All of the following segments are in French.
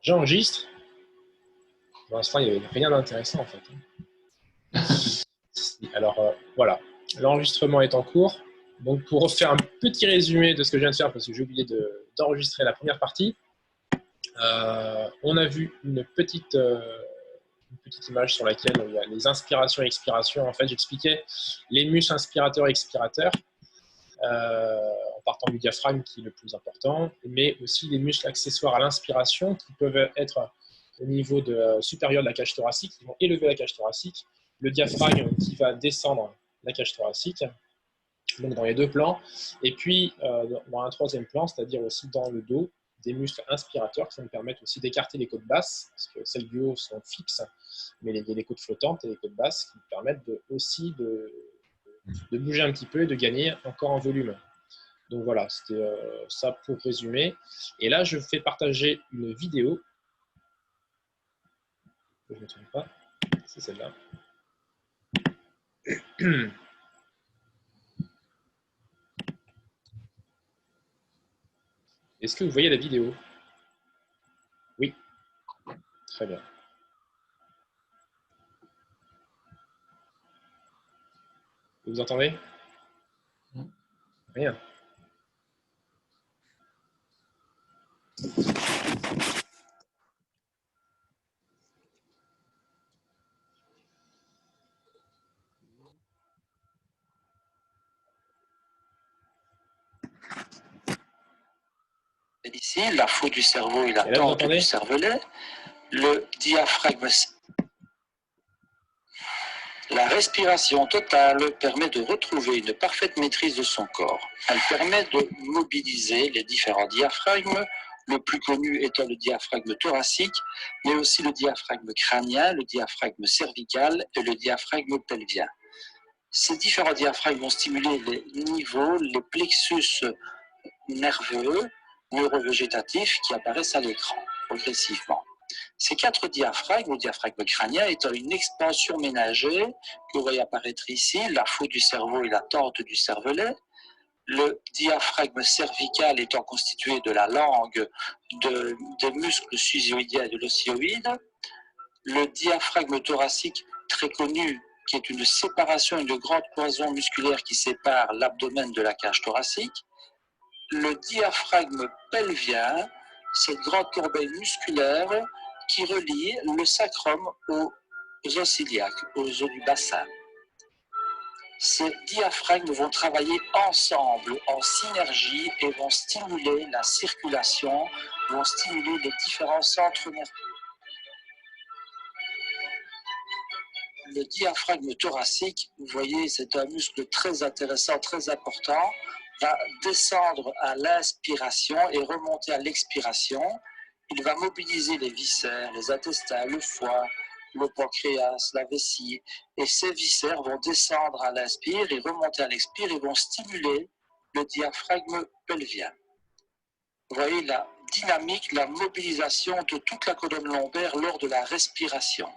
J'enregistre. Pour l'instant, il n'y avait rien d'intéressant en fait. Alors voilà, l'enregistrement est en cours. Donc pour refaire un petit résumé de ce que je viens de faire, parce que j'ai oublié d'enregistrer la première partie, on a vu une petite image sur laquelle il y a les inspirations et expirations. En fait, j'expliquais les muscles inspirateurs et expirateurs, en partant du diaphragme qui est le plus important, mais aussi les muscles accessoires à l'inspiration qui peuvent être au niveau supérieur de la cage thoracique, qui vont élever la cage thoracique, le diaphragme qui va descendre la cage thoracique, donc dans les deux plans, et puis dans un troisième plan, c'est-à-dire aussi dans le dos, des muscles inspirateurs qui vont permettre aussi d'écarter les côtes basses, parce que celles du haut sont fixes, mais il y a les côtes flottantes et les côtes basses qui permettent aussi de bouger un petit peu et de gagner encore en volume. Donc voilà, c'était ça pour résumer. Et là, je fais partager une vidéo. Je ne me trompe pas, c'est celle-là. Est-ce que vous voyez la vidéo? Oui, très bien. Vous entendez? Rien. Ici, la faute du cerveau et la tente du cervelet, le diaphragme. La respiration totale permet de retrouver une parfaite maîtrise de son corps. Elle permet de mobiliser les différents diaphragmes, le plus connu étant le diaphragme thoracique, mais aussi le diaphragme crânien, le diaphragme cervical et le diaphragme pelvien. Ces différents diaphragmes vont stimuler les niveaux, les plexus nerveux, neurovégétatifs qui apparaissent à l'écran progressivement. Ces quatre diaphragmes, le diaphragme crânien étant une expansion ménagée que vous voyez apparaître ici, la faute du cerveau et la tente du cervelet, le diaphragme cervical étant constitué de la langue, des muscles susioïdiens et de l'osioïde, le diaphragme thoracique très connu qui est une séparation, une grande cloison musculaire qui sépare l'abdomen de la cage thoracique, le diaphragme pelvien, cette grande corbeille musculaire qui relie le sacrum aux os iliaques, aux os du bassin. Ces diaphragmes vont travailler ensemble, en synergie, et vont stimuler la circulation, vont stimuler les différents centres nerveux. Le diaphragme thoracique, vous voyez, c'est un muscle très intéressant, très important, va descendre à l'inspiration et remonter à l'expiration. Il va mobiliser les viscères, les intestins, le foie, le pancréas, la vessie. Et ces viscères vont descendre à l'inspire et remonter à l'expire et vont stimuler le diaphragme pelvien. Vous voyez la dynamique, la mobilisation de toute la colonne lombaire lors de la respiration.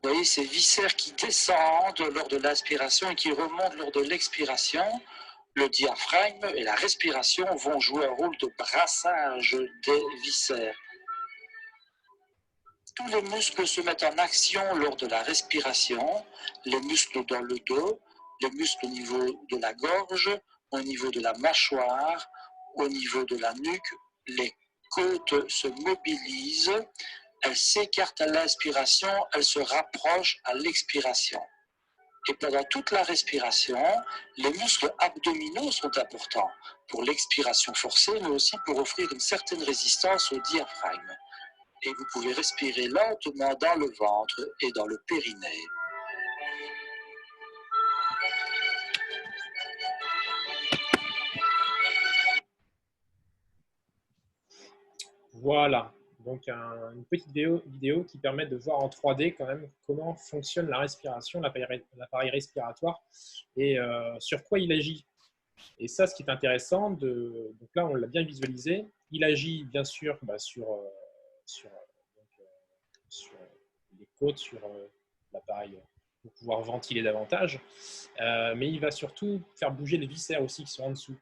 Vous voyez ces viscères qui descendent lors de l'inspiration et qui remontent lors de l'expiration. Le diaphragme et la respiration vont jouer un rôle de brassage des viscères. Tous les muscles se mettent en action lors de la respiration, les muscles dans le dos, les muscles au niveau de la gorge, au niveau de la mâchoire, au niveau de la nuque, les côtes se mobilisent. Elle s'écarte à l'inspiration, elle se rapproche à l'expiration. Et pendant toute la respiration, les muscles abdominaux sont importants pour l'expiration forcée, mais aussi pour offrir une certaine résistance au diaphragme. Et vous pouvez respirer lentement dans le ventre et dans le périnée. Voilà, donc une petite vidéo qui permet de voir en 3D quand même comment fonctionne la respiration, l'appareil respiratoire et sur quoi il agit. Et ça, ce qui est intéressant, donc là on l'a bien visualisé, il agit bien sûr sur les côtes, sur l'appareil pour pouvoir ventiler davantage, mais il va surtout faire bouger les viscères aussi qui sont en dessous.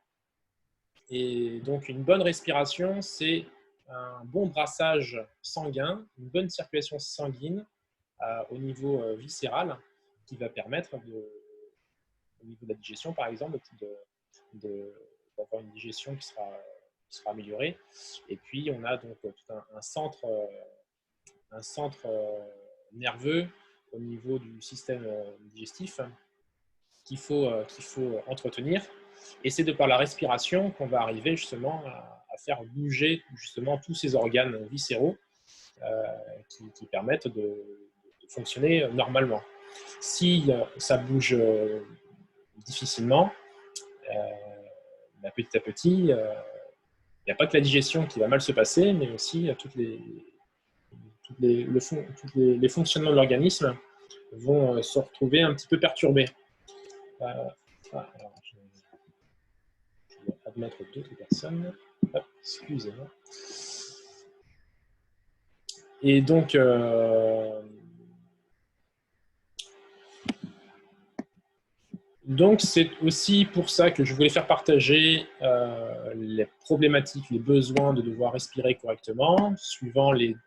Et donc une bonne respiration, c'est un bon brassage sanguin, une bonne circulation sanguine au niveau viscéral qui va permettre, au niveau de la digestion par exemple, d'avoir une digestion qui sera améliorée. Et puis on a donc tout un centre nerveux au niveau du système digestif qu'il faut entretenir. Et c'est de par la respiration qu'on va arriver justement à faire bouger justement tous ces organes viscéraux qui permettent de fonctionner normalement. Si ça bouge difficilement, petit à petit, il n'y a pas que la digestion qui va mal se passer, mais aussi tous les fonctionnements de l'organisme vont se retrouver un petit peu perturbés. Alors, je vais admettre d'autres personnes. Excusez-moi. Et donc, c'est aussi pour ça que je voulais faire partager les problématiques, les besoins de devoir respirer correctement, suivant les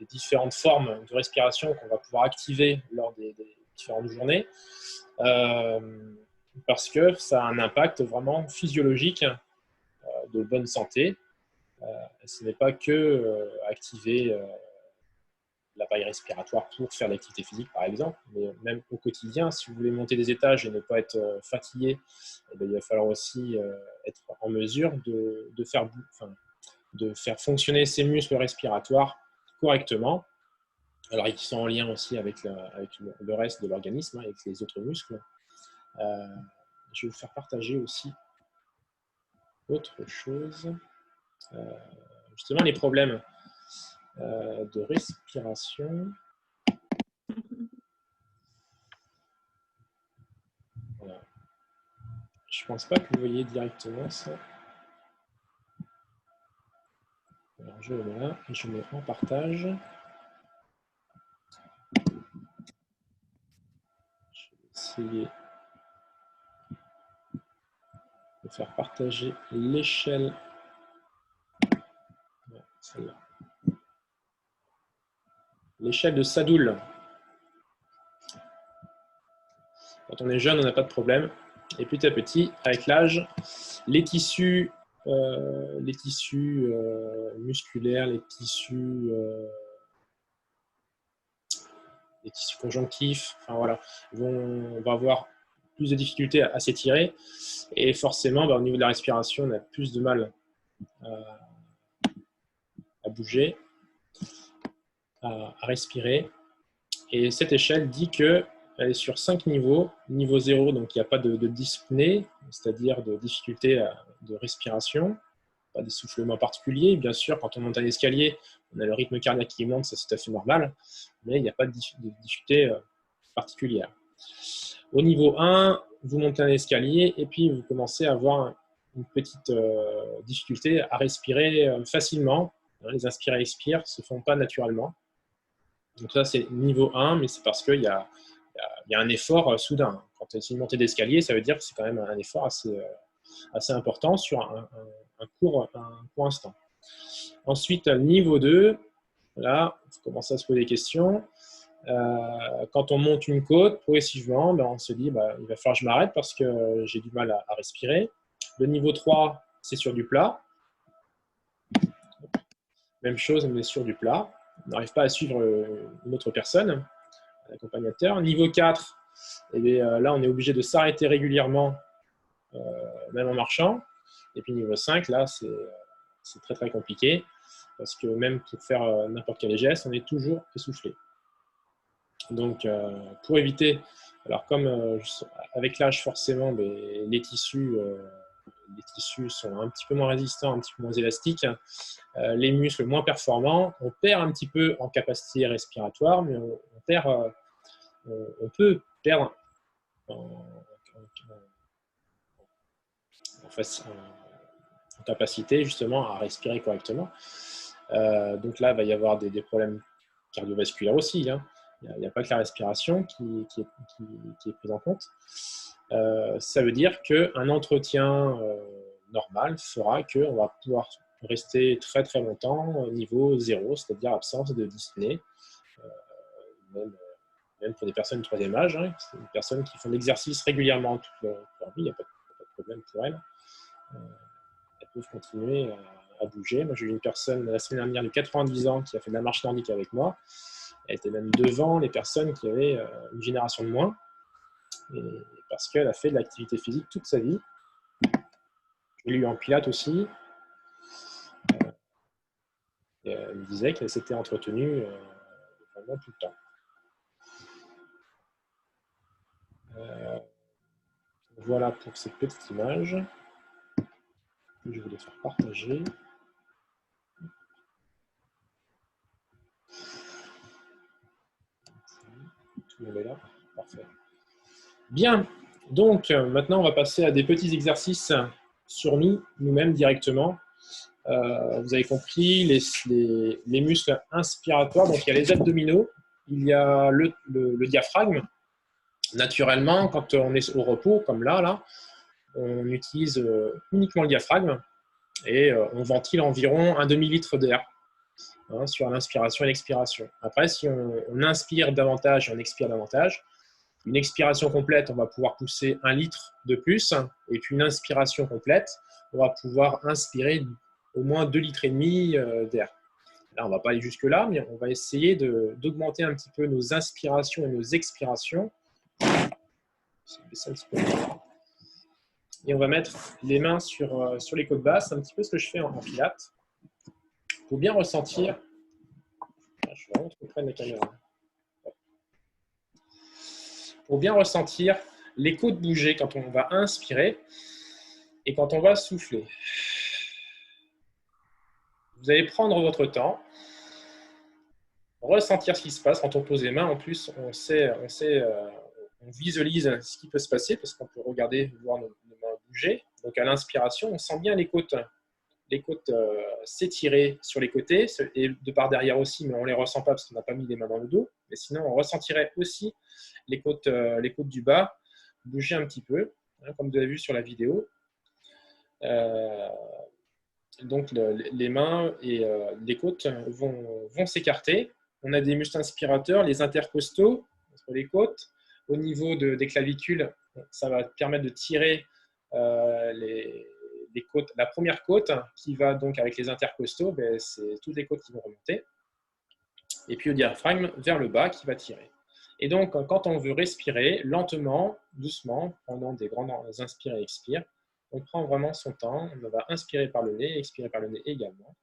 différentes formes de respiration qu'on va pouvoir activer lors des différentes journées, parce que ça a un impact vraiment physiologique de bonne santé. Ce n'est pas que activer l'appareil respiratoire pour faire l'activité physique, par exemple, mais même au quotidien, si vous voulez monter des étages et ne pas être fatigué, eh bien, il va falloir aussi être en mesure de faire fonctionner ces muscles respiratoires correctement. Alors, ils sont en lien aussi avec le reste de l'organisme, avec les autres muscles. Je vais vous faire partager aussi autre chose. Justement, les problèmes de respiration. Voilà. Je ne pense pas que vous voyez directement ça. Alors, je le mets là et je mets en partage. Je vais essayer de faire partager l'échelle. Celle-là. L'échelle de Sadoul. Quand on est jeune, on n'a pas de problème. Et petit à petit, avec l'âge, les tissus musculaires, les tissus conjonctifs, enfin voilà, on va avoir plus de difficultés à s'étirer. Et forcément, au niveau de la respiration, on a plus de mal à bouger, à respirer. Et cette échelle dit qu'elle est sur 5 niveaux. Niveau 0, donc il n'y a pas de dyspnée, c'est-à-dire de difficulté de respiration, pas d'essoufflement particulier. Bien sûr, quand on monte un escalier, on a le rythme cardiaque qui monte, ça c'est tout à fait normal, mais il n'y a pas de difficulté particulière. Au niveau 1, vous montez un escalier et puis vous commencez à avoir une petite difficulté à respirer facilement. Les inspire-expire ne se font pas naturellement. Donc ça, c'est niveau 1, mais c'est parce qu'il y a un effort soudain. Quand c'est une montée d'escalier, ça veut dire que c'est quand même un effort assez important sur un court instant. Ensuite, niveau 2, là, vous commencez à se poser des questions. Quand on monte une côte, progressivement, on se dit il va falloir que je m'arrête parce que j'ai du mal à respirer. Le niveau 3, c'est sur du plat. Même chose, mais sur du plat. On n'arrive pas à suivre une autre personne, l'accompagnateur. Niveau 4, là, on est obligé de s'arrêter régulièrement, même en marchant. Et puis niveau 5, là, c'est très, très compliqué parce que même pour faire n'importe quel geste, on est toujours essoufflé. Donc, pour éviter, alors comme avec l'âge, forcément, les tissus sont un petit peu moins résistants, un petit peu moins élastiques, les muscles moins performants, on perd un petit peu en capacité respiratoire, mais on peut perdre en capacité justement à respirer correctement. Donc là, il va y avoir des problèmes cardiovasculaires aussi. Hein. Il n'y a pas que la respiration qui est prise en compte. Ça veut dire qu'un entretien normal fera qu'on va pouvoir rester très très longtemps au niveau 0, c'est-à-dire absence de dyspnée, même pour des personnes de troisième âge, hein, c'est des personnes qui font de l'exercice régulièrement toute leur vie, il n'y a pas de problème pour elles. Elles peuvent continuer à bouger. Moi, j'ai eu une personne la semaine dernière de 90 ans qui a fait de la marche nordique avec moi. Elle était même devant les personnes qui avaient une génération de moins, parce qu'elle a fait de l'activité physique toute sa vie. Je l'ai eu en pilates aussi. Elle me disait qu'elle s'était entretenue vraiment tout le temps. Voilà pour cette petite image que je voulais faire partager. Tout le monde est là. Parfait. Bien. Donc, maintenant, on va passer à des petits exercices sur nous-mêmes directement. Vous avez compris, les muscles inspiratoires. Donc, il y a les abdominaux, il y a le diaphragme. Naturellement, quand on est au repos, comme là, on utilise uniquement le diaphragme et on ventile environ un demi-litre d'air sur l'inspiration et l'expiration. Après, si on inspire davantage et on expire davantage, une expiration complète, on va pouvoir pousser 1 litre de plus, et puis une inspiration complète, on va pouvoir inspirer au moins 2,5 litres d'air. Là, on ne va pas aller jusque-là, mais on va essayer d'augmenter un petit peu nos inspirations et nos expirations. Et on va mettre les mains sur les côtes basses, un petit peu ce que je fais en pilates, pour bien ressentir. Je vais vraiment trop près de la caméra. Pour bien ressentir les côtes bouger quand on va inspirer et quand on va souffler. Vous allez prendre votre temps, ressentir ce qui se passe. Quand on pose les mains, en plus, on visualise ce qui peut se passer parce qu'on peut regarder, voir nos mains bouger. Donc à l'inspiration, on sent bien les côtes s'étirer sur les côtés et de par derrière aussi, mais on ne les ressent pas parce qu'on n'a pas mis les mains dans le dos. Mais sinon, on ressentirait aussi les côtes du bas bouger un petit peu, comme vous avez vu sur la vidéo. Donc les mains et les côtes vont s'écarter. On a des muscles inspirateurs, les intercostaux entre les côtes. Au niveau des clavicules, ça va permettre de tirer les côtes. La première côte qui va donc avec les intercostaux, c'est toutes les côtes qui vont remonter. Et puis le diaphragme vers le bas qui va tirer. Et donc, quand on veut respirer lentement, doucement, pendant des grands inspires et expires, on prend vraiment son temps. On va inspirer par le nez, expirer par le nez également.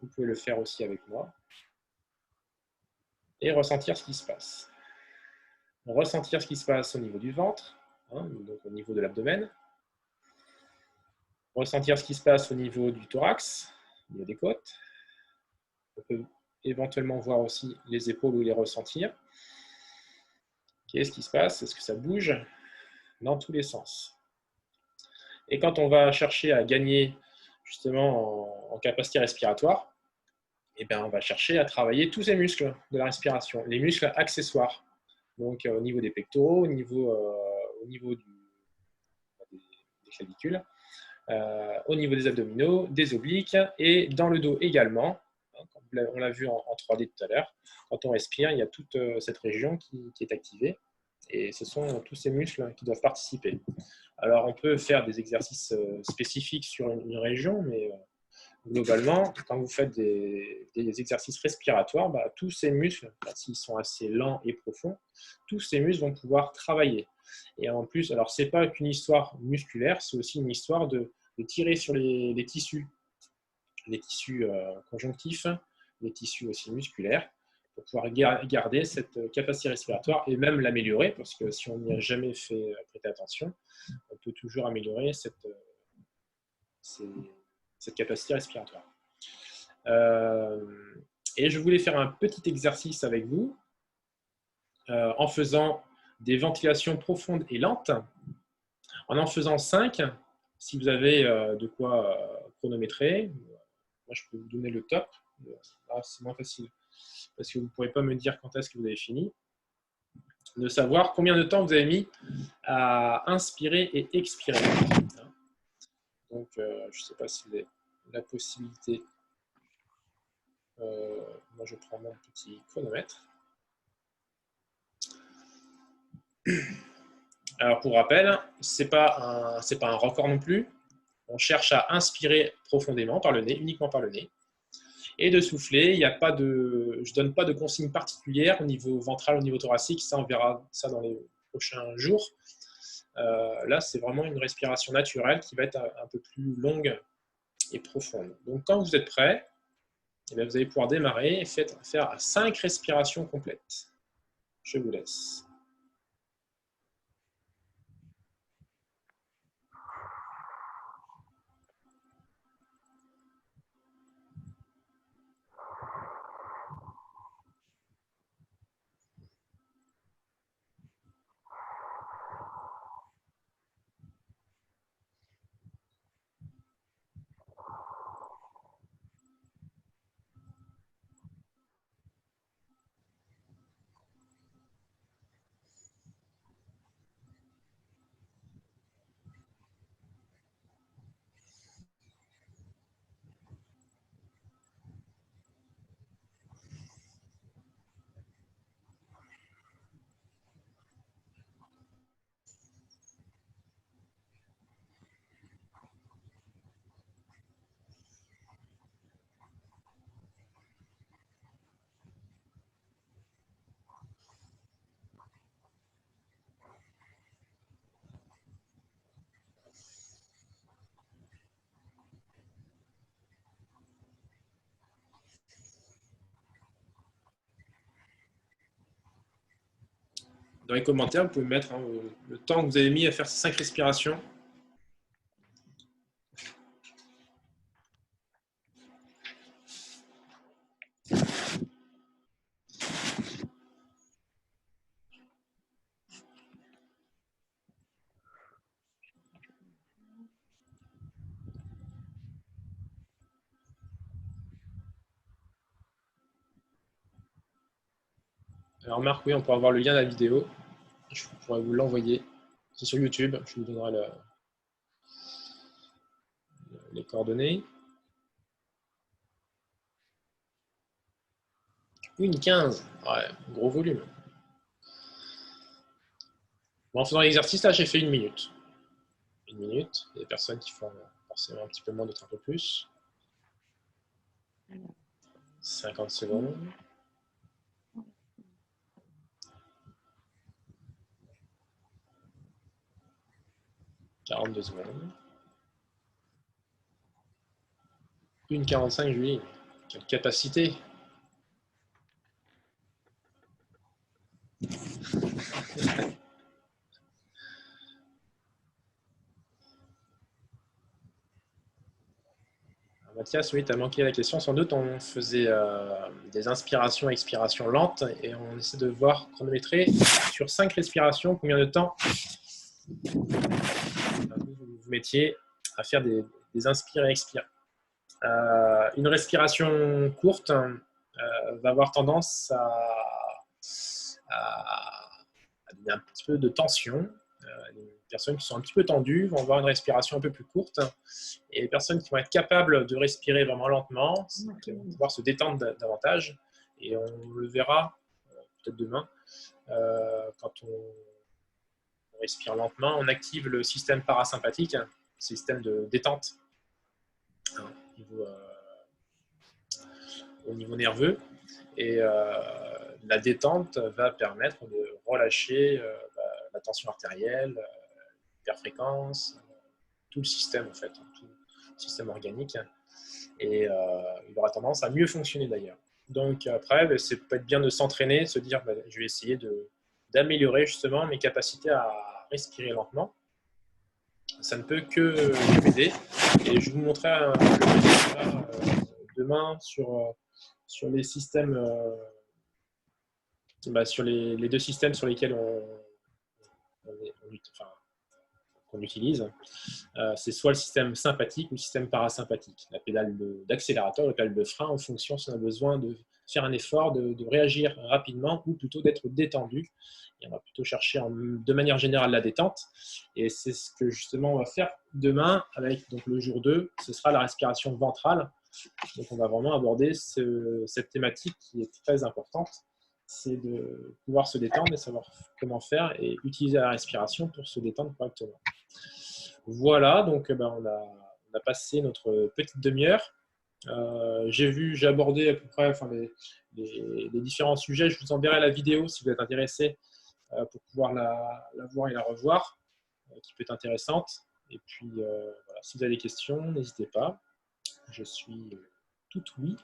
Vous pouvez le faire aussi avec moi. Et ressentir ce qui se passe. Ressentir ce qui se passe au niveau du ventre, donc au niveau de l'abdomen. Ressentir ce qui se passe au niveau du thorax, au niveau des côtes. On peut éventuellement voir aussi les épaules ou les ressentir. Qu'est-ce qui se passe? Est-ce que ça bouge? Dans tous les sens. Et quand on va chercher à gagner justement en capacité respiratoire, on va chercher à travailler tous ces muscles de la respiration, les muscles accessoires. Donc au niveau des pectoraux, au niveau des clavicules, au niveau des abdominaux, des obliques et dans le dos également. On l'a vu en 3D tout à l'heure. Quand on respire, il y a toute cette région qui est activée. Et ce sont tous ces muscles qui doivent participer. Alors, on peut faire des exercices spécifiques sur une région, mais globalement, quand vous faites des exercices respiratoires, tous ces muscles, s'ils sont assez lents et profonds, tous ces muscles vont pouvoir travailler. Et en plus, alors, ce n'est pas qu'une histoire musculaire, c'est aussi une histoire de tirer sur les tissus conjonctifs, les tissus aussi musculaires, pour pouvoir garder cette capacité respiratoire et même l'améliorer, parce que si on n'y a jamais fait prêter attention, on peut toujours améliorer cette capacité respiratoire. Et je voulais faire un petit exercice avec vous en faisant des ventilations profondes et lentes, en faisant 5, si vous avez de quoi chronométrer. Moi, je peux vous donner le top. C'est moins facile parce que vous ne pourrez pas me dire quand est-ce que vous avez fini. De savoir combien de temps vous avez mis à inspirer et expirer. Donc, je ne sais pas si vous avez la possibilité. Moi, je prends mon petit chronomètre. Alors, pour rappel, ce n'est pas un record non plus. On cherche à inspirer profondément par le nez, uniquement par le nez. Et de souffler, je ne donne pas de consigne particulière au niveau ventral, au niveau thoracique. Ça, on verra ça dans les prochains jours. Là, c'est vraiment une respiration naturelle qui va être un peu plus longue et profonde. Donc, quand vous êtes prêt, eh bien, vous allez pouvoir démarrer et faire 5 respirations complètes. Je vous laisse. Dans les commentaires, vous pouvez mettre le temps que vous avez mis à faire ces 5 respirations. Alors, Marc, oui, on pourra avoir le lien de la vidéo. Je pourrais vous l'envoyer. C'est sur YouTube. Je vous donnerai les coordonnées. 1,15. Ouais, gros volume. Bon, en faisant l'exercice, là, j'ai fait 1 minute. 1 minute. Il y a des personnes qui font forcément un petit peu moins, d'autres un peu plus. 50 secondes. 42 secondes. 1,45, Julie. Quelle capacité! Mathias, oui, tu as manqué la question. Sans doute, on faisait des inspirations et expirations lentes et on essaie de voir, chronométrer sur 5 respirations, combien de temps vous mettiez à faire des inspires et expires. Une respiration courte va avoir tendance à donner un petit peu de tension. Les personnes qui sont un petit peu tendues vont avoir une respiration un peu plus courte. Et les personnes qui vont être capables de respirer vraiment lentement vont pouvoir se détendre davantage. Et on le verra peut-être demain. Quand on respire lentement, on active le système parasympathique, le système de détente au niveau nerveux. Et la détente va permettre de relâcher la tension artérielle, l'hyperfréquence, tout le système en fait, tout le système organique. Et il aura tendance à mieux fonctionner d'ailleurs. Donc après, c'est peut-être bien de s'entraîner, de se dire je vais essayer d'améliorer justement mes capacités à respirer lentement. Ça ne peut que m'aider. Et je vous montrerai le résultat demain sur les systèmes, sur les 2 systèmes sur lesquels qu'on utilise. C'est soit le système sympathique ou le système parasympathique. La pédale d'accélérateur, la pédale de frein, en fonction si on a besoin faire un effort de réagir rapidement ou plutôt d'être détendu. Et on va plutôt chercher de manière générale la détente. Et c'est ce que justement on va faire demain avec donc, le jour 2. Ce sera la respiration ventrale. Donc on va vraiment aborder cette thématique qui est très importante. C'est de pouvoir se détendre et savoir comment faire et utiliser la respiration pour se détendre correctement. Voilà, donc on a passé notre petite demi-heure. J'ai abordé à peu près les différents sujets. Je vous enverrai la vidéo si vous êtes intéressé pour pouvoir la voir et la revoir, qui peut être intéressante. Et puis, voilà, si vous avez des questions, n'hésitez pas. Je suis tout oui.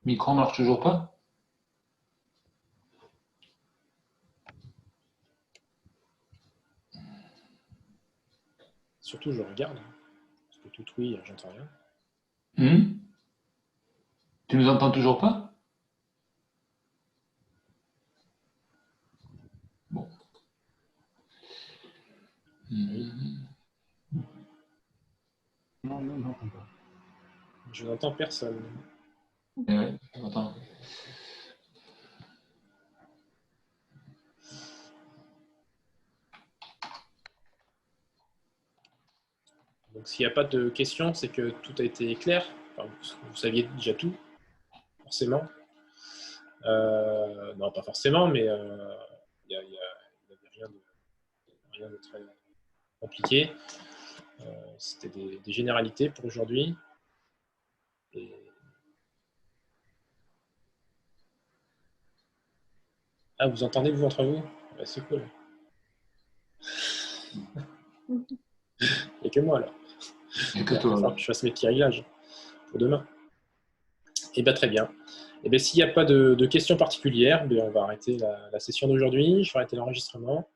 Micro marche toujours pas? Surtout, je regarde. Parce que tout oui, j'entends rien. Tu nous entends toujours pas? Bon. Non, j'entends pas. Je n'entends personne. Ouais, attends. Donc, s'il n'y a pas de questions, c'est que tout a été clair. Enfin, vous saviez déjà tout, forcément. Non, pas forcément, mais il n'y avait rien de très compliqué. C'était des généralités pour aujourd'hui. Ah, vous entendez, vous, entre vous? Ouais, c'est cool. Il n'y a que moi, là. Il n'y a que toi. Il va falloir que je fasse mes petits réglages pour demain. Et bien, très bien. Et bien, s'il n'y a pas de questions particulières, on va arrêter la session d'aujourd'hui. Je vais arrêter l'enregistrement.